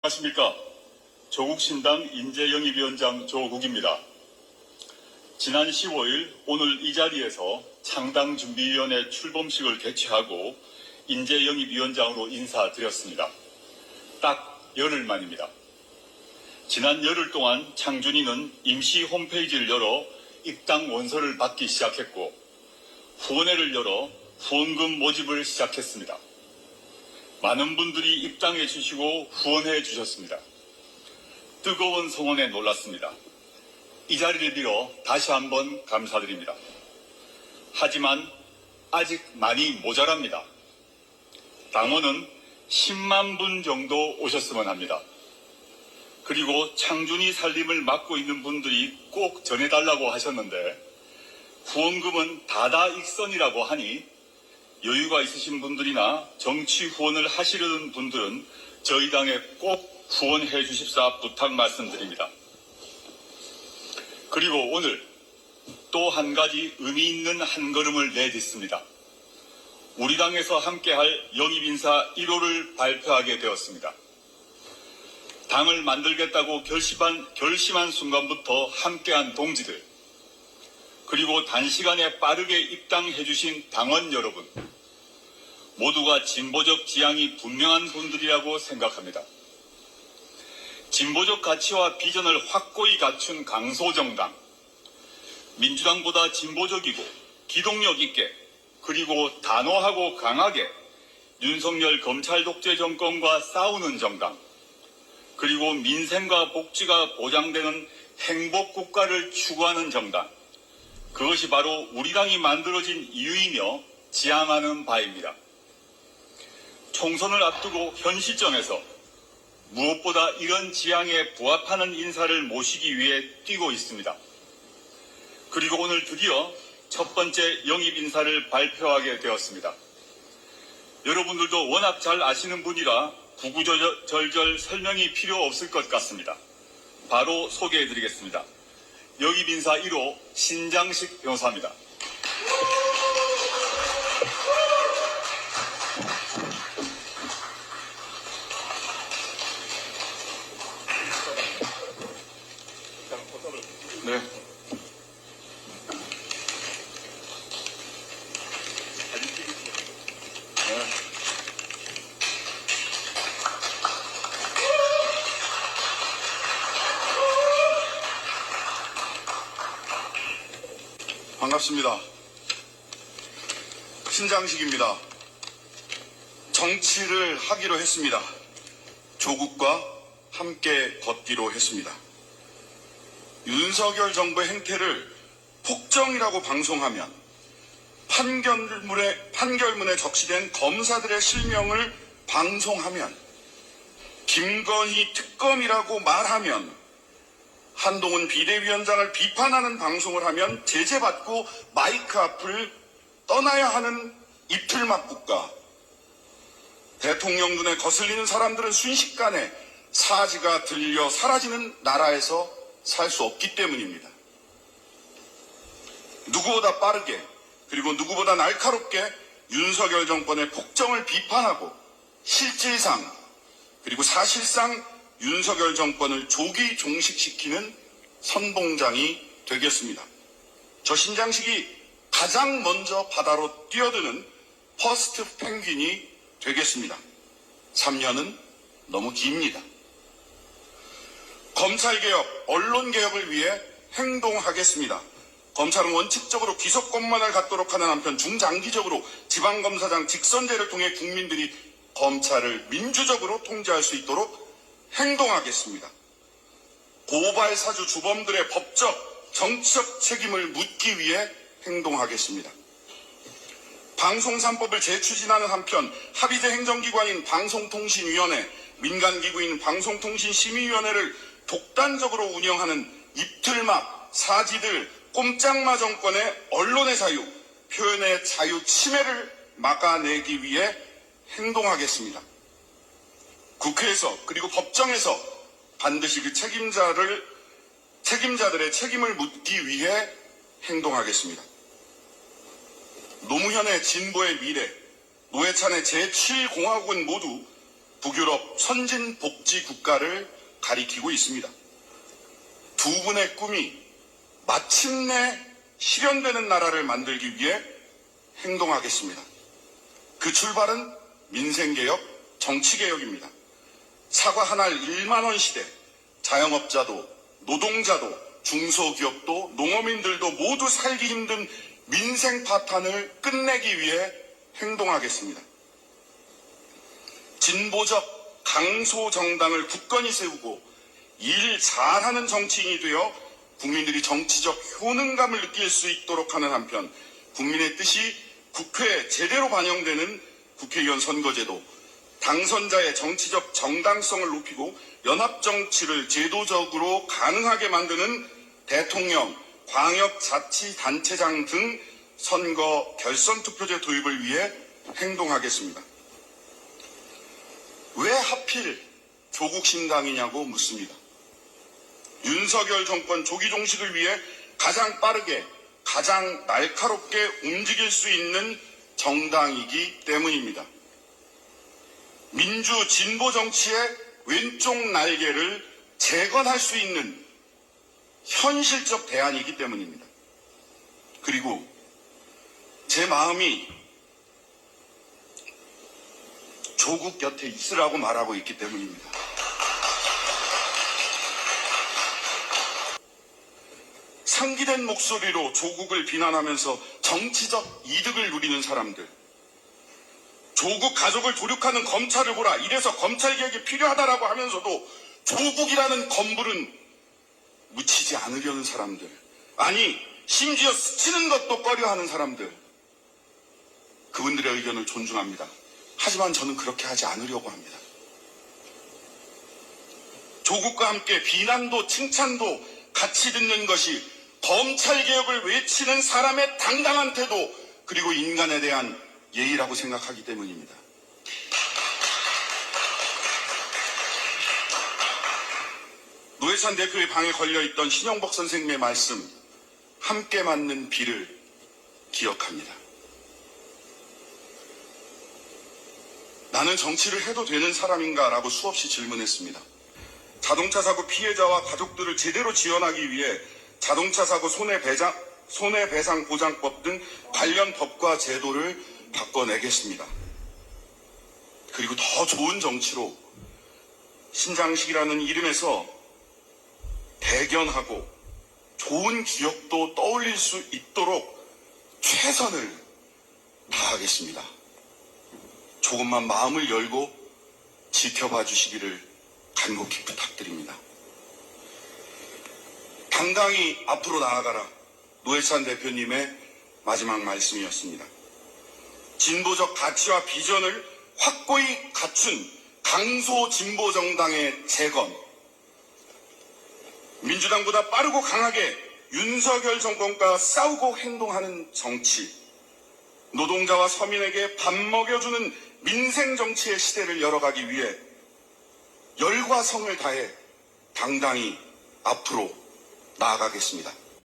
안녕하십니까. 조국신당 인재영입위원장 조국입니다. 지난 15일 오늘 이 자리에서 창당준비위원회 출범식을 개최하고 인재영입위원장으로 인사드렸습니다. 딱 열흘 만입니다. 지난 열흘 동안 창준이는 임시 홈페이지를 열어 입당 원서를 받기 시작했고 후원회를 열어 후원금 모집을 시작했습니다. 많은 분들이 입당해 주시고 후원해 주셨습니다. 뜨거운 성원에 놀랐습니다. 이 자리를 빌어 다시 한번 감사드립니다. 하지만 아직 많이 모자랍니다. 당원은 10만 분 정도 오셨으면 합니다. 그리고 창준이 살림을 맡고 있는 분들이 꼭 전해달라고 하셨는데 후원금은 다다익선이라고 하니 여유가 있으신 분들이나 정치 후원을 하시려는 분들은 저희 당에 꼭 후원해 주십사 부탁 말씀드립니다. 그리고 오늘 또 한 가지 의미 있는 한 걸음을 내딛습니다. 우리 당에서 함께할 영입인사 1호를 발표하게 되었습니다. 당을 만들겠다고 결심한 순간부터 함께한 동지들, 그리고 단시간에 빠르게 입당해 주신 당원 여러분, 모두가 진보적 지향이 분명한 분들이라고 생각합니다. 진보적 가치와 비전을 확고히 갖춘 강소정당, 민주당보다 진보적이고 기동력 있게 그리고 단호하고 강하게 윤석열 검찰 독재 정권과 싸우는 정당, 그리고 민생과 복지가 보장되는 행복국가를 추구하는 정당, 그것이 바로 우리 당이 만들어진 이유이며 지향하는 바입니다. 총선을 앞두고 현 시점에서 무엇보다 이런 지향에 부합하는 인사를 모시기 위해 뛰고 있습니다. 그리고 오늘 드디어 첫 번째 영입 인사를 발표하게 되었습니다. 여러분들도 워낙 잘 아시는 분이라 구구절절 설명이 필요 없을 것 같습니다. 바로 소개해드리겠습니다. 영입 인사 1호 신장식 변호사입니다. 네. 반갑습니다. 신장식입니다. 정치를 하기로 했습니다. 조국과 함께 걷기로 했습니다. 윤석열 정부의 행태를 폭정이라고 방송하면 판결문에 적시된 검사들의 실명을 방송하면 김건희 특검이라고 말하면 한동훈 비대위원장을 비판하는 방송을 하면 제재받고 마이크 앞을 떠나야 하는 이틀막 국가. 대통령 눈에 거슬리는 사람들은 순식간에 사지가 들려 사라지는 나라에서 살 수 없기 때문입니다. 누구보다 빠르게 그리고 누구보다 날카롭게 윤석열 정권의 폭정을 비판하고 실질상 그리고 사실상 윤석열 정권을 조기 종식시키는 선봉장이 되겠습니다. 저 신장식이 가장 먼저 바다로 뛰어드는 퍼스트 펭귄이 되겠습니다. 3년은 너무 깁니다. 검찰개혁, 언론개혁을 위해 행동하겠습니다. 검찰은 원칙적으로 기소권만을 갖도록 하는 한편 중장기적으로 지방검사장 직선제를 통해 국민들이 검찰을 민주적으로 통제할 수 있도록 행동하겠습니다. 고발 사주 주범들의 법적, 정치적 책임을 묻기 위해 행동하겠습니다. 방송 3법을 재추진하는 한편 합의제 행정기관인 방송통신위원회, 민간기구인 방송통신심의위원회를 독단적으로 운영하는 입틀막, 사지들, 꼼짝마 정권의 언론의 자유, 표현의 자유 침해를 막아내기 위해 행동하겠습니다. 국회에서 그리고 법정에서 반드시 그 책임자들의 책임을 묻기 위해 행동하겠습니다. 노무현의 진보의 미래, 노회찬의 제7공화국은 모두 북유럽 선진 복지 국가를 가리키고 있습니다. 두 분의 꿈이 마침내 실현되는 나라를 만들기 위해 행동하겠습니다. 그 출발은 민생개혁, 정치개혁입니다. 사과 한 알 1만 원 시대, 자영업자도, 노동자도, 중소기업도, 농어민들도 모두 살기 힘든 민생 파탄을 끝내기 위해 행동하겠습니다. 진보적 강소정당을 굳건히 세우고 일 잘하는 정치인이 되어 국민들이 정치적 효능감을 느낄 수 있도록 하는 한편 국민의 뜻이 국회에 제대로 반영되는 국회의원 선거제도, 당선자의 정치적 정당성을 높이고 연합정치를 제도적으로 가능하게 만드는 대통령, 광역자치단체장 등 선거 결선투표제 도입을 위해 행동하겠습니다. 왜 하필 조국신당이냐고 묻습니다. 윤석열 정권 조기 종식을 위해 가장 빠르게, 가장 날카롭게 움직일 수 있는 정당이기 때문입니다. 민주 진보 정치의 왼쪽 날개를 재건할 수 있는 현실적 대안이기 때문입니다. 그리고 제 마음이 조국 곁에 있으라고 말하고 있기 때문입니다. 상기된 목소리로 조국을 비난하면서 정치적 이득을 누리는 사람들, 조국 가족을 조력하는 검찰을 보라, 이래서 검찰개혁이 필요하다라고 하면서도 조국이라는 건물은 묻히지 않으려는 사람들, 아니 심지어 스치는 것도 꺼려하는 사람들, 그분들의 의견을 존중합니다. 하지만 저는 그렇게 하지 않으려고 합니다. 조국과 함께 비난도 칭찬도 같이 듣는 것이 검찰개혁을 외치는 사람의 당당한 태도, 그리고 인간에 대한 예의라고 생각하기 때문입니다. 노회찬 대표의 방에 걸려있던 신영복 선생님의 말씀, 함께 맞는 비를 기억합니다. 나는 정치를 해도 되는 사람인가? 라고 수없이 질문했습니다. 자동차 사고 피해자와 가족들을 제대로 지원하기 위해 자동차 사고 손해배상보장법 등 관련 법과 제도를 바꿔내겠습니다. 그리고 더 좋은 정치로 신장식이라는 이름에서 대견하고 좋은 기억도 떠올릴 수 있도록 최선을 다하겠습니다. 조금만 마음을 열고 지켜봐 주시기를 간곡히 부탁드립니다. 당당히 앞으로 나아가라. 노회찬 대표님의 마지막 말씀이었습니다. 진보적 가치와 비전을 확고히 갖춘 강소진보정당의 재건, 민주당보다 빠르고 강하게 윤석열 정권과 싸우고 행동하는 정치, 노동자와 서민에게 밥 먹여주는 민생정치의 시대를 열어가기 위해 열과 성을 다해 당당히 앞으로 나아가겠습니다.